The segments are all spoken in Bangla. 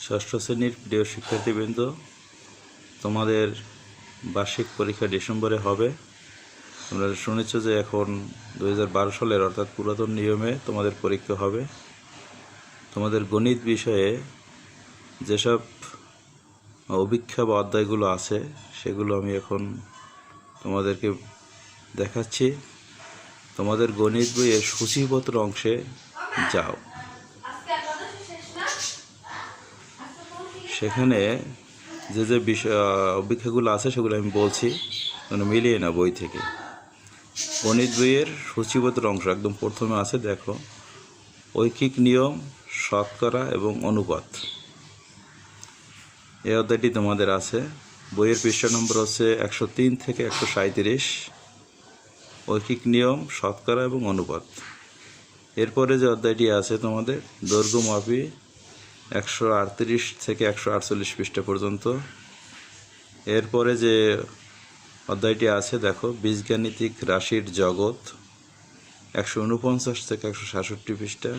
ষষ্ঠ শ্রেণীর প্রিয় শিক্ষার্থীবৃন্দ, তোমাদের বার্ষিক পরীক্ষা ডিসেম্বরে হবে। তোমরা শুনেছ যে এখন 2012 সালের অর্থাৎ পুরাতন নিয়মে তোমাদের পরীক্ষা হবে। তোমাদের গণিত বিষয়ে যেসব অভিক্ষা বা অধ্যায়গুলো আছে সেগুলো আমি এখন তোমাদেরকে দেখাচ্ছি। তোমাদের গণিত বইয়ের সূচিপত্র অংশে যাও, সেখানে যে যে বিষয় অভিক্ষাগুলো আছে সেগুলো আমি বলছি, মিলিয়ে না বই থেকে। গণিত বইয়ের সূচিপত্র অংশ একদম প্রথমে আছে, দেখো, ঐকিক নিয়ম, শতকরা এবং অনুপাত। এই অধ্যায়টি তোমাদের আছে। বইয়ের পৃষ্ঠা নম্বর হচ্ছে 103 থেকে 137। ঐকিক নিয়ম, শতকরা এবং অনুপাত। এরপরে যে অধ্যায়টি আছে তোমাদের দৈর্ঘ্যমাপী 138 থেকে 148 পৃষ্ঠা পর্যন্ত। এরপরে যে অধ্যায়টি আছে, দেখো, বীজগাণিতিক রাশির জগৎ, 149 থেকে 166 পৃষ্ঠা।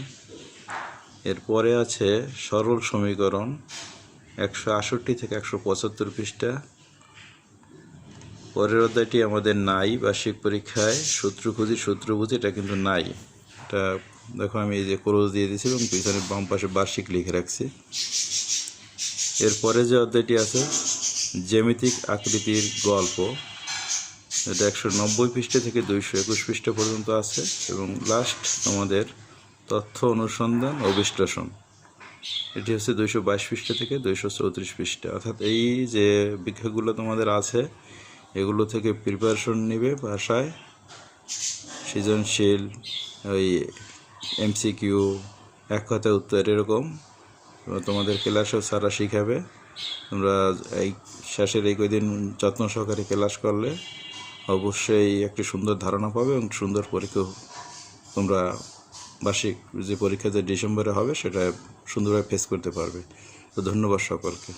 এরপরে আছে সরল সমীকরণ, 168 থেকে 175 পৃষ্ঠা। পরের অধ্যায়টি আমাদের নাই, বার্ষিক পরীক্ষায় সূত্র বুঝি, এটা কিন্তু নাই। এটা দেখো, আমি এই যে ক্রস দিয়ে দিয়েছি এবং পিছনে বাম পাশে বার্ষিক লিখে রাখছি। এরপরে যে অধ্যায়টি আছে জ্যামিতিক আকৃতির গল্প, এটা 190 পৃষ্ঠা থেকে 221 পৃষ্ঠা পর্যন্ত আছে। এবং লাস্ট তোমাদের তথ্য অনুসন্ধান ও বিশ্লেষণ, এটি হচ্ছে 222 পৃষ্ঠা থেকে 234 পৃষ্ঠা। অর্থাৎ এই যে বিষয়গুলো তোমাদের আছে এগুলো থেকে প্রিপারেশন নেবে ভাষায়, সৃজনশীল, ওই এমসিকিউ, এক কথায় উত্তর, এরকম তোমাদের ক্লাসও স্যাররা শিখাবে। তোমরা এই শেষের এই কদিন যত্ন সহকারে ক্লাস করলে অবশ্যই একটি সুন্দর ধারণা পাবে এবং সুন্দর পরীক্ষা তোমরা বার্ষিক যে পরীক্ষা যে ডিসেম্বরে হবে সেটা সুন্দরভাবে ফেস করতে পারবে। তো ধন্যবাদ সকলকে।